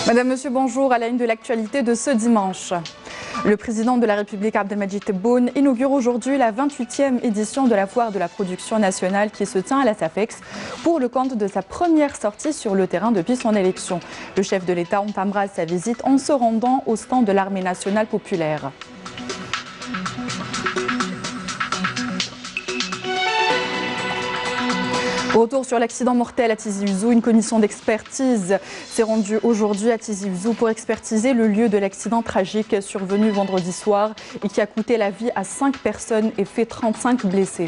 Madame, Monsieur, bonjour. À la une de l'actualité de ce dimanche. Le président de la République, Abdelmadjid Tebboune, inaugure aujourd'hui la 28e édition de la foire de la production nationale qui se tient à la SAFEX pour le compte de sa première sortie sur le terrain depuis son élection. Le chef de l'État entamera sa visite en se rendant au stand de l'Armée nationale populaire. Retour sur l'accident mortel à Tizi Ouzou. Une commission d'expertise s'est rendue aujourd'hui à Tizi Ouzou pour expertiser le lieu de l'accident tragique survenu vendredi soir et qui a coûté la vie à 5 personnes et fait 35 blessés.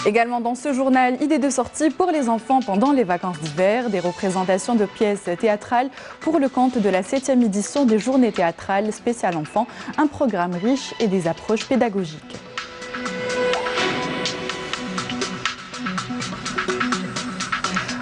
Également dans ce journal, idée de sortie pour les enfants pendant les vacances d'hiver, des représentations de pièces théâtrales pour le compte de la 7e édition des Journées théâtrales spéciales enfants, un programme riche et des approches pédagogiques.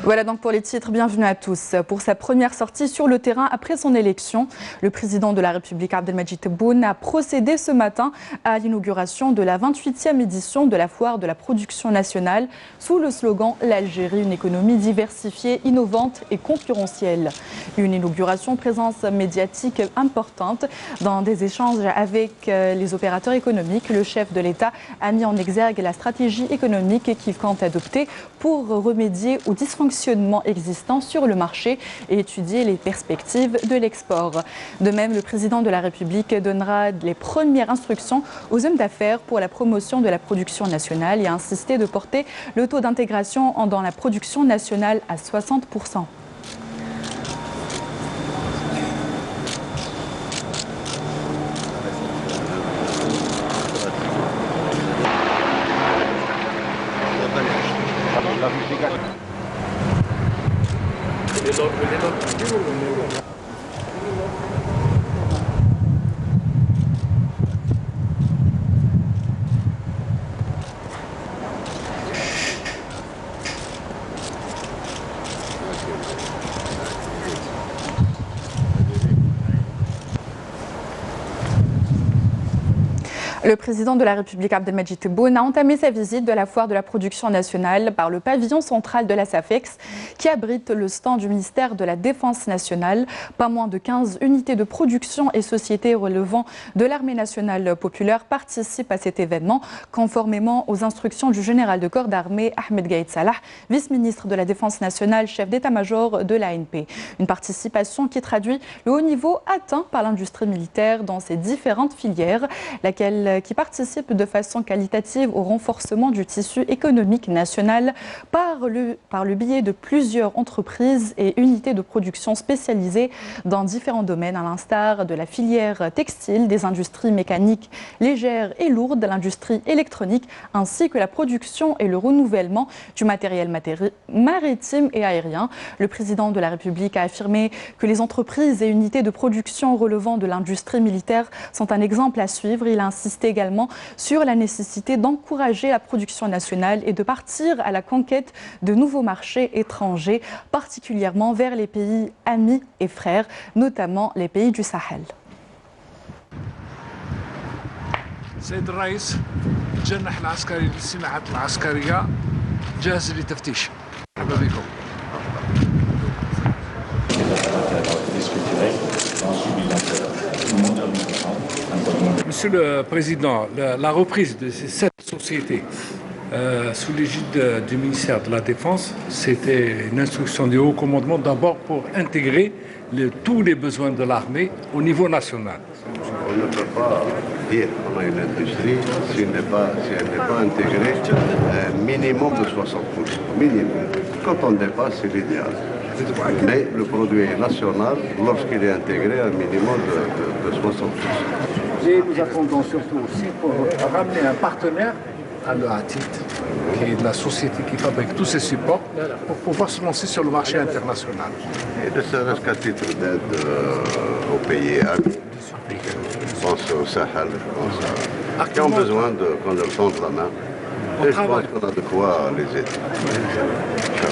Voilà donc pour les titres, bienvenue à tous. Pour sa première sortie sur le terrain après son élection, le président de la République, Abdelmadjid Tebboune, a procédé ce matin à l'inauguration de la 28e édition de la foire de la production nationale sous le slogan « L'Algérie, une économie diversifiée, innovante et concurrentielle ». Une inauguration présence médiatique importante dans des échanges avec les opérateurs économiques. Le chef de l'État a mis en exergue la stratégie économique qu'il compte adopter pour remédier aux dysfonctionnements existants sur le marché et étudier les perspectives de l'export. De même, le président de la République donnera les premières instructions aux hommes d'affaires pour la promotion de la production nationale et a insisté de porter le taux d'intégration dans la production nationale à 60%. Le président de la République, Abdelmadjid Tebboune, a entamé sa visite de la foire de la production nationale par le pavillon central de la SAFEX qui abrite le stand du ministère de la Défense nationale. Pas moins de 15 unités de production et sociétés relevant de l'Armée nationale populaire participent à cet événement, conformément aux instructions du général de corps d'armée Ahmed Gaïd Salah, vice-ministre de la Défense nationale, chef d'état-major de l'ANP. Une participation qui traduit le haut niveau atteint par l'industrie militaire dans ses différentes filières, qui participe de façon qualitative au renforcement du tissu économique national par le biais de plusieurs entreprises et unités de production spécialisées dans différents domaines, à l'instar de la filière textile, des industries mécaniques légères et lourdes, l'industrie électronique, ainsi que la production et le renouvellement du matériel maritime et aérien. Le président de la République a affirmé que les entreprises et unités de production relevant de l'industrie militaire sont un exemple à suivre. Il a insisté également sur la nécessité d'encourager la production nationale et de partir à la conquête de nouveaux marchés étrangers, particulièrement vers les pays amis et frères, notamment les pays du Sahel. سيد الرئيس الجناح العسكري للسماحات العسكرية جاهز للتفتيش. مرحبا بكم. Monsieur le Président, la reprise de ces 7 sociétés sous l'égide du ministère de la Défense, c'était une instruction du haut commandement d'abord pour intégrer tous les besoins de l'armée au niveau national. On ne peut pas dire qu'on a une industrie si elle n'est pas intégrée minimum de 60%. Minimum. Quand on dépasse, c'est l'idéal. Mais le produit est national lorsqu'il est intégré à un minimum de 60%. Et nous attendons surtout aussi pour ramener un partenaire à l'ATIT, qui est la société qui fabrique tous ces supports, pour pouvoir se lancer sur le marché international. Et ne serait-ce qu'à titre d'aide aux pays amis, je pense au Sahel, qui ont besoin qu'on leur tende la main. Et je pense qu'on a de quoi les aider.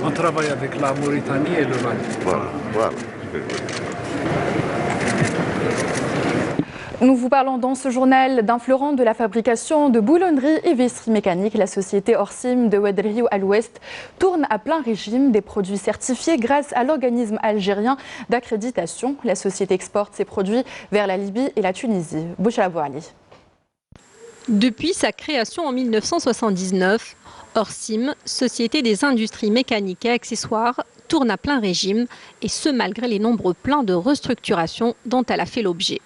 On travaille avec la Mauritanie et le Mali. Voilà ce que je veux dire. Nous vous parlons dans ce journal d'un fleuron de la fabrication de boulonneries et visseries mécaniques. La société Orsim de Oued El Rio à l'ouest tourne à plein régime, des produits certifiés grâce à l'organisme algérien d'accréditation. La société exporte ses produits vers la Libye et la Tunisie. Bouchra Ali. Depuis sa création en 1979, Orsim, société des industries mécaniques et accessoires, tourne à plein régime, et ce malgré les nombreux plans de restructuration dont elle a fait l'objet.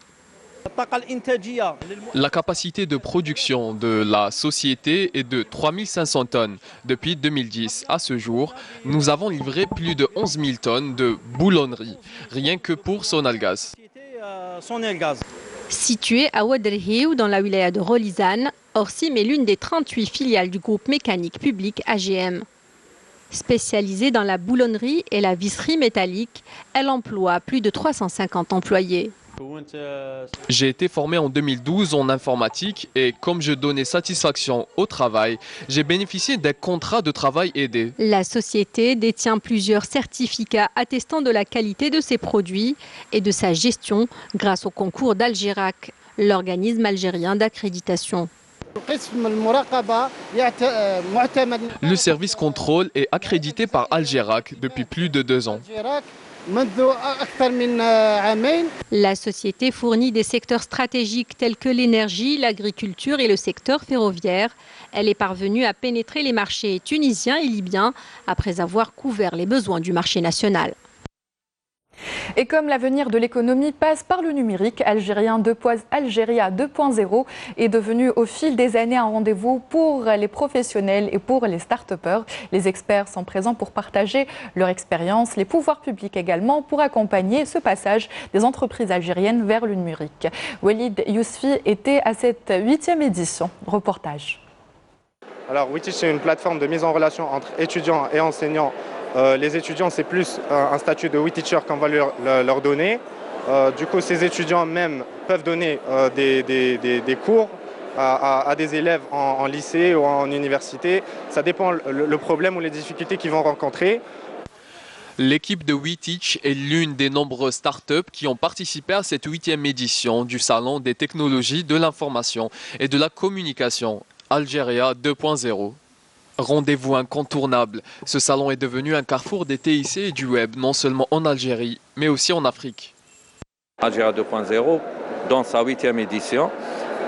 La capacité de production de la société est de 3500 tonnes. Depuis 2010 à ce jour, nous avons livré plus de 11 000 tonnes de boulonnerie, rien que pour Sonalgaz. Située à Oued El Rio, dans la wilaya de Rolizane, Orsim est l'une des 38 filiales du groupe mécanique public AGM. Spécialisée dans la boulonnerie et la visserie métallique, elle emploie plus de 350 employés. J'ai été formé en 2012 en informatique et comme je donnais satisfaction au travail, j'ai bénéficié d'un contrat de travail aidé. La société détient plusieurs certificats attestant de la qualité de ses produits et de sa gestion grâce au concours d'Algérac, l'organisme algérien d'accréditation. Le service contrôle est accrédité par Algérac depuis plus de 2 ans. La société fournit des secteurs stratégiques tels que l'énergie, l'agriculture et le secteur ferroviaire. Elle est parvenue à pénétrer les marchés tunisiens et libyens après avoir couvert les besoins du marché national. Et comme l'avenir de l'économie passe par le numérique, Algéria 2.0 est devenu au fil des années un rendez-vous pour les professionnels et pour les start-upers. Les experts sont présents pour partager leur expérience, les pouvoirs publics également pour accompagner ce passage des entreprises algériennes vers le numérique. Walid Yousfi était à cette 8e édition. Reportage. Alors WeTeach, c'est une plateforme de mise en relation entre étudiants et enseignants. Les étudiants, c'est plus un statut de WeTeacher qu'on va leur donner. Du coup, ces étudiants même peuvent donner des cours à des élèves en lycée ou en université. Ça dépend le problème ou les difficultés qu'ils vont rencontrer. L'équipe de WeTeach est l'une des nombreuses startups qui ont participé à cette 8e édition du Salon des technologies de l'information et de la communication, Algéria 2.0. Rendez-vous incontournable. Ce salon est devenu un carrefour des TIC et du web, non seulement en Algérie, mais aussi en Afrique. Algéria 2.0, dans sa 8e édition,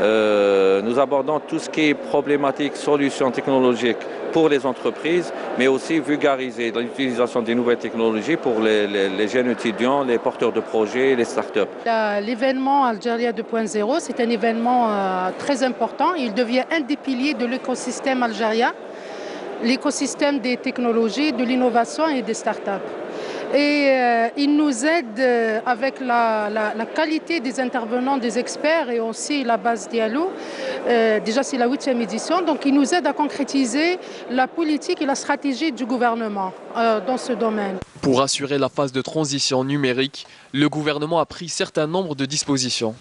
nous abordons tout ce qui est problématique, solutions technologiques pour les entreprises, mais aussi vulgariser l'utilisation des nouvelles technologies pour les jeunes étudiants, les porteurs de projets, les startups. L'événement Algéria 2.0, c'est un événement très important. Il devient un des piliers de l'écosystème algérien. L'écosystème des technologies, de l'innovation et des startups. Et il nous aide avec la qualité des intervenants, des experts et aussi la base Diallo. Déjà, c'est la 8e édition, donc il nous aide à concrétiser la politique et la stratégie du gouvernement dans ce domaine. Pour assurer la phase de transition numérique, le gouvernement a pris un certain nombre de dispositions.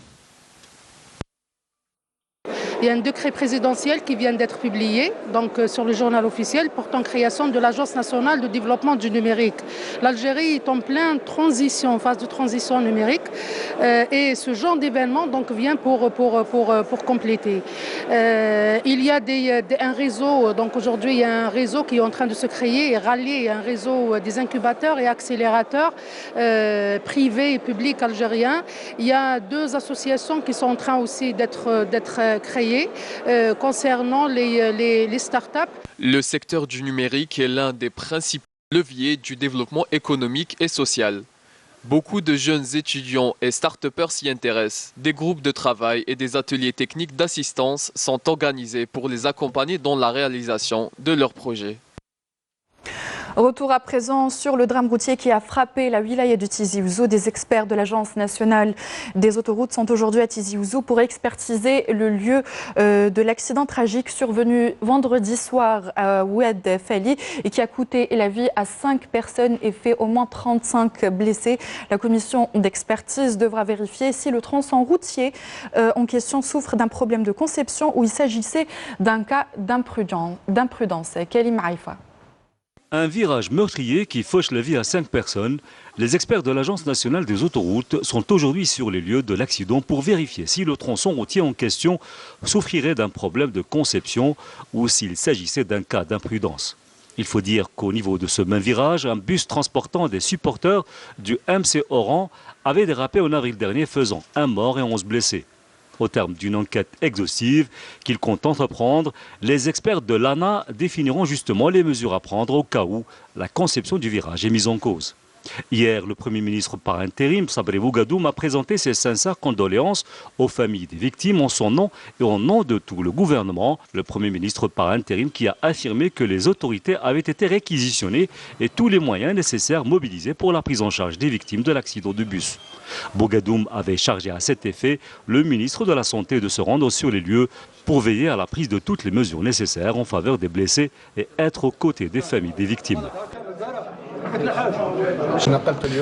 Il y a un décret présidentiel qui vient d'être publié donc, sur le journal officiel portant création de l'Agence nationale de développement du numérique. L'Algérie est en pleine transition, phase de transition numérique et ce genre d'événement donc, vient pour compléter. Il y a un réseau, donc aujourd'hui il y a un réseau qui est en train de se créer et rallier un réseau des incubateurs et accélérateurs privés et publics algériens. Il y a 2 associations qui sont en train aussi d'être créées. Concernant les startups. Le secteur du numérique est l'un des principaux leviers du développement économique et social. Beaucoup de jeunes étudiants et start-upers s'y intéressent. Des groupes de travail et des ateliers techniques d'assistance sont organisés pour les accompagner dans la réalisation de leurs projets. Retour à présent sur le drame routier qui a frappé la wilaya de Tizi Ouzou. Des experts de l'Agence nationale des autoroutes sont aujourd'hui à Tizi Ouzou pour expertiser le lieu de l'accident tragique survenu vendredi soir à Oued Fali et qui a coûté la vie à 5 personnes et fait au moins 35 blessés. La commission d'expertise devra vérifier si le tronçon routier en question souffre d'un problème de conception ou il s'agissait d'un cas d'imprudence. Kalim Haïfa. Un virage meurtrier qui fauche la vie à 5 personnes. Les experts de l'Agence nationale des autoroutes sont aujourd'hui sur les lieux de l'accident pour vérifier si le tronçon routier en question souffrirait d'un problème de conception ou s'il s'agissait d'un cas d'imprudence. Il faut dire qu'au niveau de ce même virage, un bus transportant des supporters du MC Oran avait dérapé en avril dernier, faisant 1 mort et 11 blessés. Au terme d'une enquête exhaustive qu'ils comptent entreprendre, les experts de l'ANA définiront justement les mesures à prendre au cas où la conception du virage est mise en cause. Hier, le Premier ministre par intérim, Sabri Bougadoum, a présenté ses sincères condoléances aux familles des victimes en son nom et au nom de tout le gouvernement. Le Premier ministre par intérim qui a affirmé que les autorités avaient été réquisitionnées et tous les moyens nécessaires mobilisés pour la prise en charge des victimes de l'accident de bus. Bougadoum avait chargé à cet effet le ministre de la Santé de se rendre sur les lieux pour veiller à la prise de toutes les mesures nécessaires en faveur des blessés et être aux côtés des familles des victimes.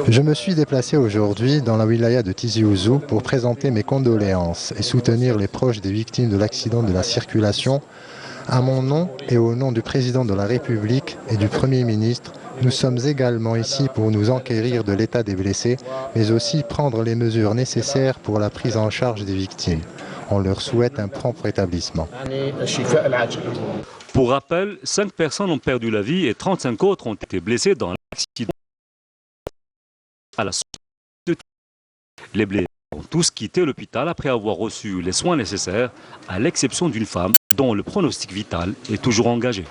Je me suis déplacé aujourd'hui dans la wilaya de Tizi Ouzou pour présenter mes condoléances et soutenir les proches des victimes de l'accident de la circulation. À mon nom et au nom du président de la République et du Premier ministre, nous sommes également ici pour nous enquérir de l'état des blessés, mais aussi prendre les mesures nécessaires pour la prise en charge des victimes. On leur souhaite un prompt rétablissement. Pour rappel, 5 personnes ont perdu la vie et 35 autres ont été blessées dans l'accident à la suite de... Les blessés ont tous quitté l'hôpital après avoir reçu les soins nécessaires, à l'exception d'une femme dont le pronostic vital est toujours engagé.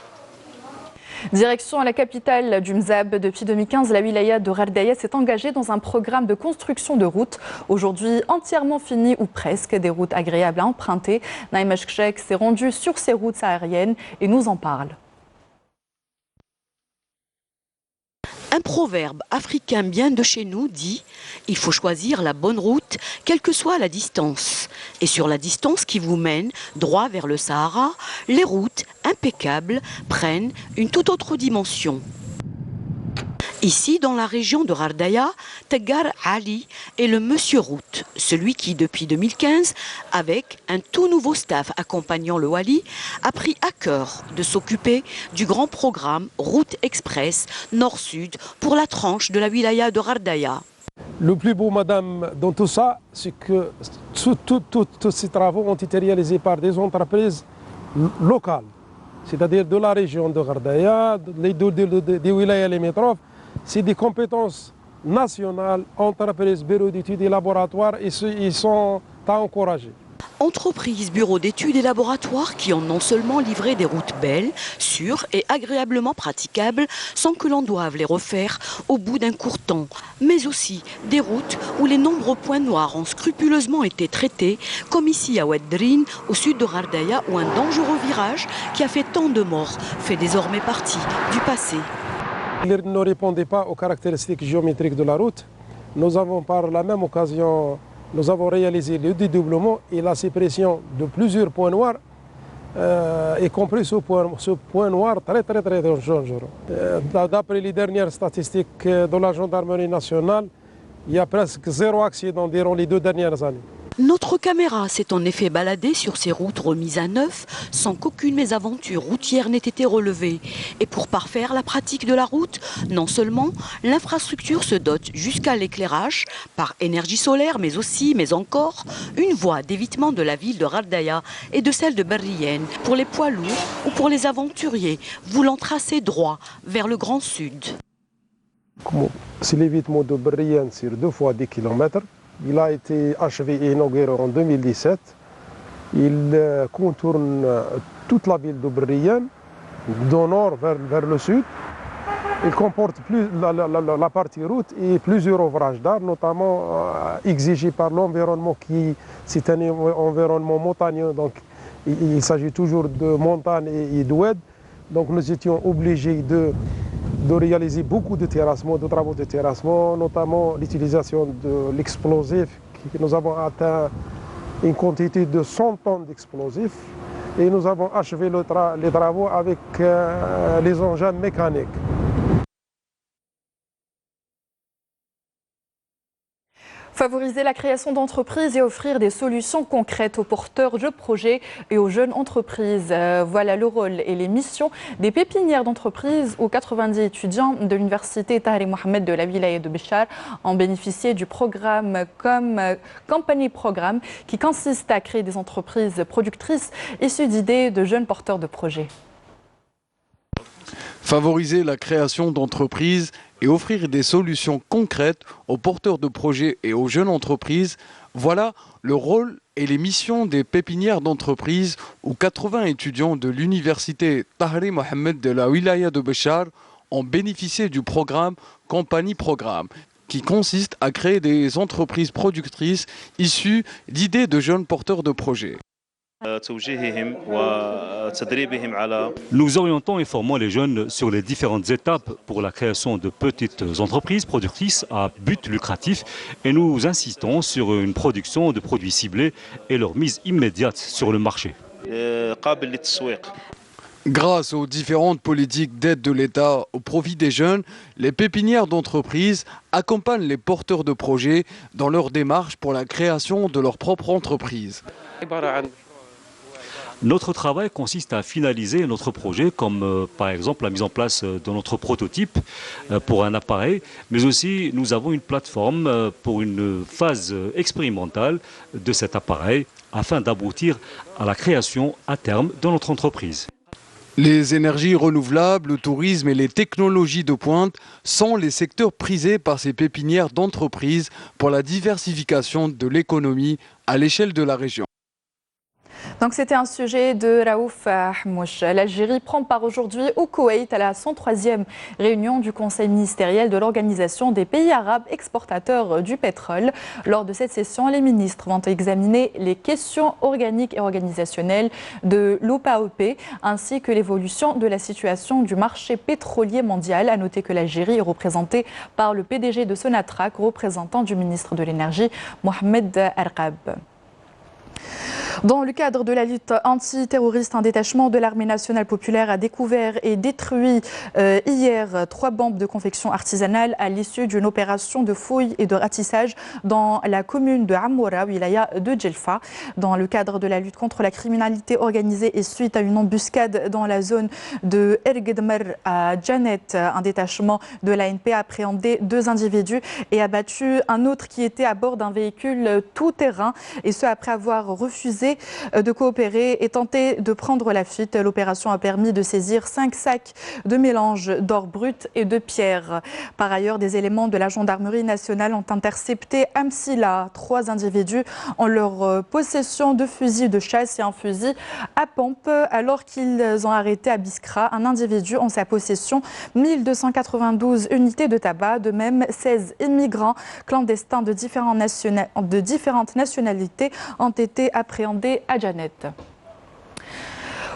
Direction à la capitale du Mzab. Depuis 2015, la wilaya de Ghardaya s'est engagée dans un programme de construction de routes. Aujourd'hui, entièrement fini ou presque, des routes agréables à emprunter. Naïm Ashkchek s'est rendu sur ces routes sahariennes et nous en parle. Un proverbe africain bien de chez nous dit « Il faut choisir la bonne route, quelle que soit la distance ». Et sur la distance qui vous mène droit vers le Sahara, les routes impeccables prennent une toute autre dimension. Ici, dans la région de Ghardaya, Tagar Ali est le monsieur route, celui qui, depuis 2015, avec un tout nouveau staff accompagnant le Wali, a pris à cœur de s'occuper du grand programme Route Express Nord-Sud pour la tranche de la wilaya de Ghardaya. Le plus beau, madame, dans tout ça, c'est que tous ces travaux ont été réalisés par des entreprises locales, c'est-à-dire de la région de Ghardaya, des wilayas limitrophes. C'est des compétences nationales, entreprises, bureaux d'études et laboratoires, et ils sont à encourager. Entreprises, bureaux d'études et laboratoires qui ont non seulement livré des routes belles, sûres et agréablement praticables, sans que l'on doive les refaire au bout d'un court temps, mais aussi des routes où les nombreux points noirs ont scrupuleusement été traités, comme ici à Oueddrine, au sud de Ghardaya, où un dangereux virage qui a fait tant de morts fait désormais partie du passé. Ils ne répondaient pas aux caractéristiques géométriques de la route. Nous avons par la même occasion réalisé le dédoublement et la suppression de plusieurs points noirs, y compris ce point noir très dangereux. D'après les dernières statistiques de la gendarmerie nationale, il y a presque 0 accident durant les 2 dernières années. Notre caméra s'est en effet baladée sur ces routes remises à neuf sans qu'aucune mésaventure routière n'ait été relevée. Et pour parfaire la pratique de la route, non seulement l'infrastructure se dote jusqu'à l'éclairage par énergie solaire, mais encore une voie d'évitement de la ville de Ghardaya et de celle de Berrienne pour les poids lourds ou pour les aventuriers voulant tracer droit vers le Grand Sud. C'est l'évitement de Berrienne sur 2 fois 10 km. Il a été achevé et inauguré en 2017. Il contourne toute la ville de Berrienne, du nord vers le sud. Il comporte la partie route et plusieurs ouvrages d'art, notamment exigés par l'environnement qui c'est un environnement montagneux. Donc il s'agit toujours de montagne et d'oued. Donc nous étions obligés de réaliser beaucoup de terrassement, de travaux de terrassement, notamment l'utilisation de l'explosif. Nous avons atteint une quantité de 100 tonnes d'explosifs et nous avons achevé les travaux avec les engins mécaniques. Favoriser la création d'entreprises et offrir des solutions concrètes aux porteurs de projets et aux jeunes entreprises. Voilà le rôle et les missions des pépinières d'entreprises où 90 étudiants de l'université Tahri Mohamed de la wilaya de Béchar ont bénéficié du programme comme Company Programme qui consiste à créer des entreprises productrices issues d'idées de jeunes porteurs de projets. Favoriser la création d'entreprises et offrir des solutions concrètes aux porteurs de projets et aux jeunes entreprises, voilà le rôle et les missions des pépinières d'entreprises où 80 étudiants de l'université Tahri Mohamed de la wilaya de Béchar ont bénéficié du programme Company Programme qui consiste à créer des entreprises productrices issues d'idées de jeunes porteurs de projets. Nous orientons et formons les jeunes sur les différentes étapes pour la création de petites entreprises productrices à but lucratif et nous insistons sur une production de produits ciblés et leur mise immédiate sur le marché. Grâce aux différentes politiques d'aide de l'État au profit des jeunes, les pépinières d'entreprises accompagnent les porteurs de projets dans leur démarche pour la création de leur propre entreprise. Notre travail consiste à finaliser notre projet, comme par exemple la mise en place de notre prototype pour un appareil, mais aussi nous avons une plateforme pour une phase expérimentale de cet appareil afin d'aboutir à la création à terme de notre entreprise. Les énergies renouvelables, le tourisme et les technologies de pointe sont les secteurs prisés par ces pépinières d'entreprises pour la diversification de l'économie à l'échelle de la région. Donc c'était un sujet de Raouf Hamouch. L'Algérie prend part aujourd'hui au Koweït à la 103e réunion du Conseil ministériel de l'Organisation des pays arabes exportateurs du pétrole. Lors de cette session, les ministres vont examiner les questions organiques et organisationnelles de l'OPAOP ainsi que l'évolution de la situation du marché pétrolier mondial. À noter que l'Algérie est représentée par le PDG de Sonatrach, représentant du ministre de l'Énergie, Mohamed Arqab. Dans le cadre de la lutte antiterroriste, un détachement de l'armée nationale populaire a découvert et détruit hier 3 bombes de confection artisanale à l'issue d'une opération de fouille et de ratissage dans la commune de Amoura, wilaya de Djelfa. Dans le cadre de la lutte contre la criminalité organisée et suite à une embuscade dans la zone de Ergedmer à Djanet, un détachement de l'ANP a appréhendé 2 individus et abattu un autre qui était à bord d'un véhicule tout-terrain, et ce après avoir refusé de coopérer et tenter de prendre la fuite. L'opération a permis de saisir 5 sacs de mélange d'or brut et de pierre. Par ailleurs, des éléments de la gendarmerie nationale ont intercepté à Msila 3 individus en leur possession de fusils de chasse et un fusil à pompe, alors qu'ils ont arrêté à Biskra un individu en sa possession 1292 unités de tabac. De même, 16 immigrants clandestins de différentes nationalités ont été appréhendés à Djanet.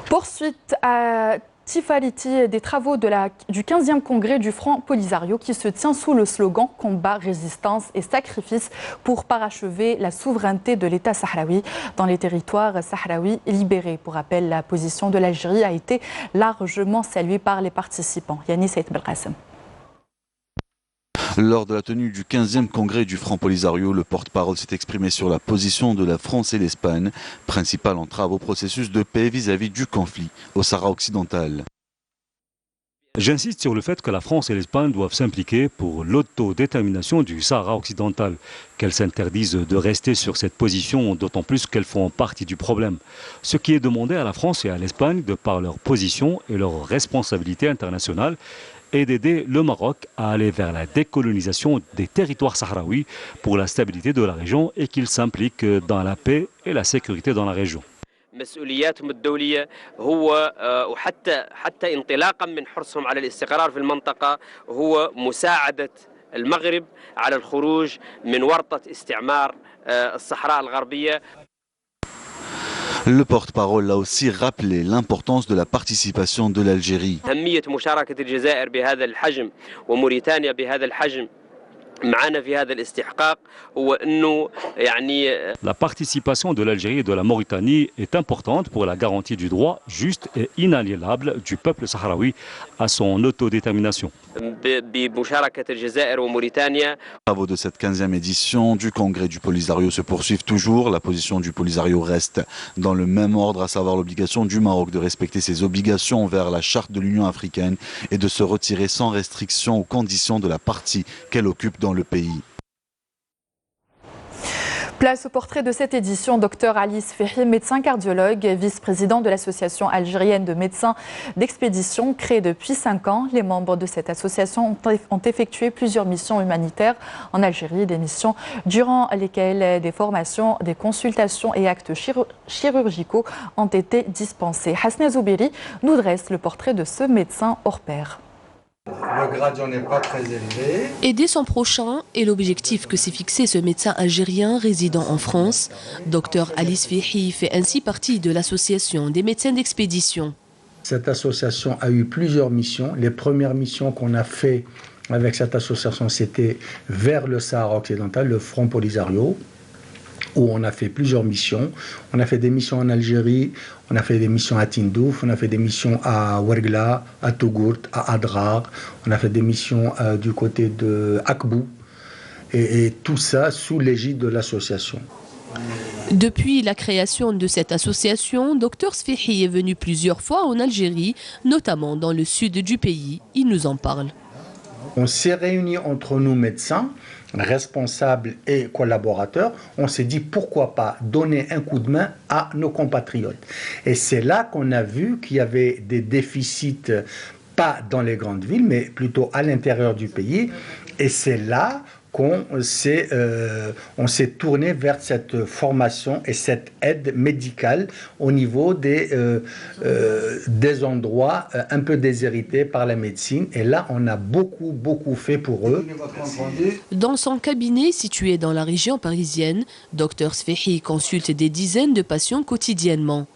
Poursuite à Tifaliti des travaux du 15e congrès du Front Polisario qui se tient sous le slogan « Combat, résistance et sacrifice » pour parachever la souveraineté de l'État sahraoui dans les territoires sahraouis libérés. Pour rappel, la position de l'Algérie a été largement saluée par les participants. Yannis Saïd Belkacem. Lors de la tenue du 15e congrès du Front Polisario, le porte-parole s'est exprimé sur la position de la France et l'Espagne, principale entrave au processus de paix vis-à-vis du conflit au Sahara occidental. J'insiste sur le fait que la France et l'Espagne doivent s'impliquer pour l'autodétermination du Sahara occidental, qu'elles s'interdisent de rester sur cette position, d'autant plus qu'elles font partie du problème. Ce qui est demandé à la France et à l'Espagne, de par leur position et leur responsabilité internationale, et d'aider le Maroc à aller vers la décolonisation des territoires sahraouis pour la stabilité de la région et qu'il s'implique dans la paix et la sécurité dans la région. مسؤولياتهم الدولية هو حتى انطلاقا من حرصهم على الاستقرار في المنطقة هو مساعدة المغرب على الخروج من ورطة استعمار الصحراء الغربية. Le porte-parole a aussi rappelé l'importance de la participation de l'Algérie. أهمية مشاركة الجزائر بهذا الحجم وموريتانيا بهذا الحجم La participation de l'Algérie et de la Mauritanie est importante pour la garantie du droit juste et inaliénable du peuple sahraoui à son autodétermination. Les travaux de cette 15e édition du congrès du Polisario se poursuivent toujours. La position du Polisario reste dans le même ordre, à savoir l'obligation du Maroc de respecter ses obligations envers la charte de l'Union africaine et de se retirer sans restriction aux conditions de la partie qu'elle occupe dans le pays. Place au portrait de cette édition, Dr Ali Sfihi, médecin cardiologue, vice-président de l'association algérienne de médecins d'expédition, créée depuis 5 ans. Les membres de cette association ont effectué plusieurs missions humanitaires en Algérie, des missions durant lesquelles des formations, des consultations et actes chirurgicaux ont été dispensés. Hasna Zoubiri nous dresse le portrait de ce médecin hors pair. Le gradient n'est pas très élevé. Aider son prochain est l'objectif que s'est fixé ce médecin algérien résidant en France. Dr Ali Sfihi fait ainsi partie de l'association des médecins d'expédition. Cette association a eu plusieurs missions. Les premières missions qu'on a fait avec cette association, c'était vers le Sahara occidental, le Front Polisario, où on a fait plusieurs missions. On a fait des missions en Algérie, on a fait des missions à Tindouf, on a fait des missions à Ouergla, à Tougourt, à Adrar, on a fait des missions du côté de Akbou, et tout ça sous l'égide de l'association. Depuis la création de cette association, Dr Sfihi est venu plusieurs fois en Algérie, notamment dans le sud du pays. Il nous en parle. On s'est réunis entre nous médecins, responsables et collaborateurs. On s'est dit pourquoi pas donner un coup de main à nos compatriotes. Et c'est là qu'on a vu qu'il y avait des déficits, pas dans les grandes villes, mais plutôt à l'intérieur du pays. Et c'est là qu'on s'est tourné vers cette formation et cette aide médicale au niveau des endroits un peu déshérités par la médecine. Et là, on a beaucoup fait pour eux. Dans son cabinet situé dans la région parisienne, Dr Sfihi consulte des dizaines de patients quotidiennement.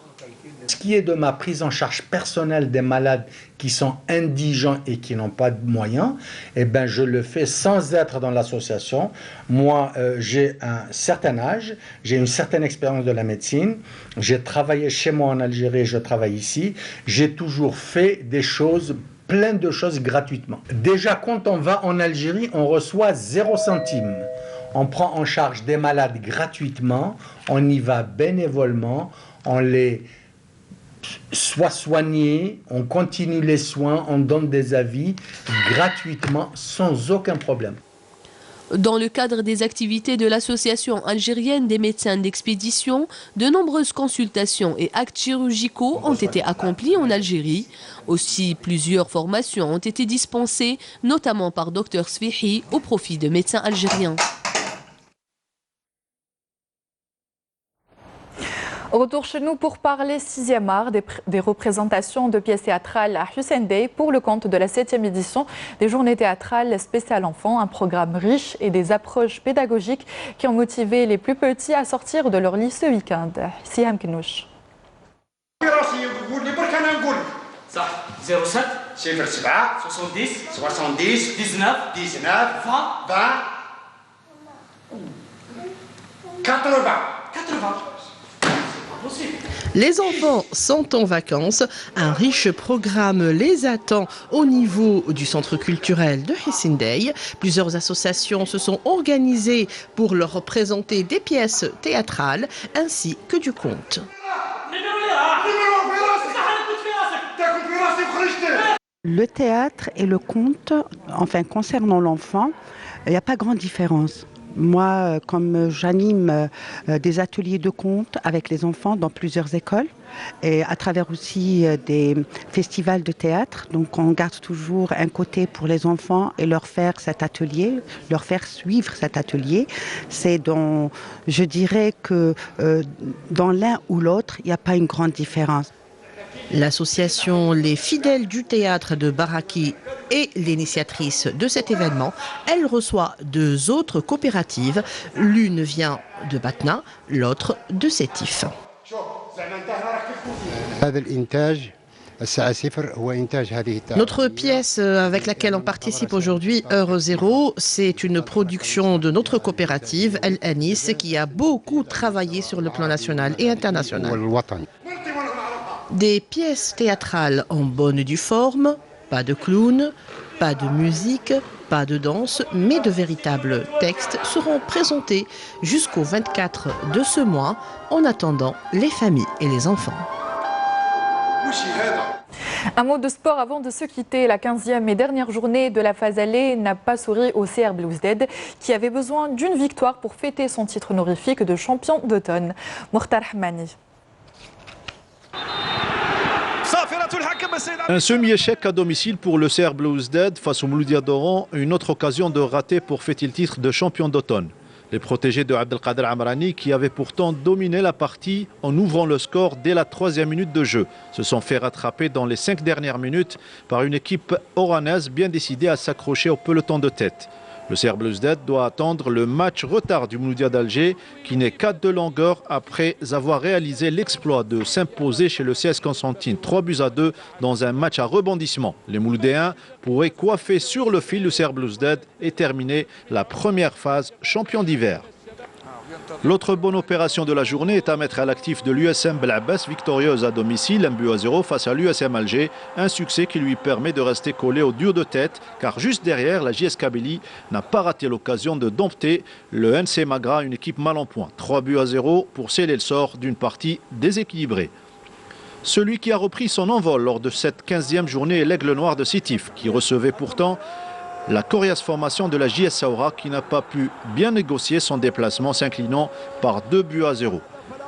Ce qui est de ma prise en charge personnelle des malades qui sont indigents et qui n'ont pas de moyens, eh ben, je le fais sans être dans l'association. Moi, j'ai un certain âge, j'ai une certaine expérience de la médecine, j'ai travaillé chez moi en Algérie, je travaille ici, j'ai toujours fait des choses, plein de choses gratuitement. Déjà, quand on va en Algérie, on reçoit 0 centime. On prend en charge des malades gratuitement, on y va bénévolement, on les soit soigné, on continue les soins, on donne des avis gratuitement, sans aucun problème. Dans le cadre des activités de l'Association algérienne des médecins d'expédition, de nombreuses consultations et actes chirurgicaux ont été accomplis en Algérie. Aussi, plusieurs formations ont été dispensées, notamment par Dr Sfihi, au profit de médecins algériens. Retour chez nous pour parler 6e art des représentations de pièces théâtrales à Hussein Dey pour le compte de la 7e édition des Journées théâtrales spéciales enfants, un programme riche et des approches pédagogiques qui ont motivé les plus petits à sortir de leur lit ce week-end. Siham Knouch. 07 0 7 70 70 19 19 20 80 80. Les enfants sont en vacances. Un riche programme les attend au niveau du centre culturel de Hussein Dey. Plusieurs associations se sont organisées pour leur présenter des pièces théâtrales ainsi que du conte. Le théâtre et le conte, enfin concernant l'enfant, il n'y a pas grande différence. Moi, comme j'anime des ateliers de conte avec les enfants dans plusieurs écoles et à travers aussi des festivals de théâtre, donc on garde toujours un côté pour les enfants et leur faire cet atelier, leur faire suivre cet atelier. C'est dans, je dirais que dans l'un ou l'autre, il n'y a pas une grande différence. L'association Les Fidèles du Théâtre de Baraki est l'initiatrice de cet événement. Elle reçoit 2 autres coopératives. L'une vient de Batna, l'autre de Sétif. هذا الإنتاج Notre pièce avec laquelle on participe aujourd'hui, Heure Zéro, c'est une production de notre coopérative, El Anis, qui a beaucoup travaillé sur le plan national et international. Des pièces théâtrales en bonne et due forme, pas de clown, pas de musique, pas de danse, mais de véritables textes seront présentés jusqu'au 24 de ce mois, en attendant les familles et les enfants. Un mot de sport avant de se quitter. La 15e et dernière journée de la phase allée n'a pas souri au CR Belouizdad, qui avait besoin d'une victoire pour fêter son titre honorifique de champion d'automne. Mokhtar Hamani. Un semi-échec à domicile pour le CR Belouizdad face au Mouloudia d'Oran, une autre occasion de rater pour fêter le titre de champion d'automne. Les protégés de Abdelkader Amrani, qui avaient pourtant dominé la partie en ouvrant le score dès la 3e minute de jeu, se sont fait rattraper dans les 5 dernières minutes par une équipe oranaise bien décidée à s'accrocher au peloton de tête. Le CR Belouizdad doit attendre le match retard du Mouloudia d'Alger, qui n'est qu'à 2 longueurs après avoir réalisé l'exploit de s'imposer chez le CS Constantine 3-2 dans un match à rebondissement. Les Mouloudéens pourraient coiffer sur le fil du CR Belouizdad et terminer la première phase champion d'hiver. L'autre bonne opération de la journée est à mettre à l'actif de l'USM Belabès, victorieuse à domicile, 1-0 face à l'USM Alger. Un succès qui lui permet de rester collé au dur de tête, car juste derrière, la JS Kabylie n'a pas raté l'occasion de dompter le NC Magra, une équipe mal en point. 3-0 pour sceller le sort d'une partie déséquilibrée. Celui qui a repris son envol lors de cette 15e journée est l'Aigle Noir de Sétif, qui recevait pourtant la coriace formation de la JS Saoura, qui n'a pas pu bien négocier son déplacement, s'inclinant par 2-0.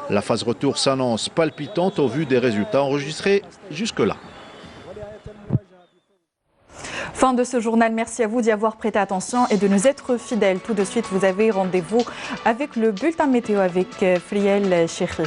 La phase retour s'annonce palpitante au vu des résultats enregistrés jusque-là. Fin de ce journal, merci à vous d'y avoir prêté attention et de nous être fidèles. Tout de suite, vous avez rendez-vous avec le bulletin météo avec Friel Chekhi.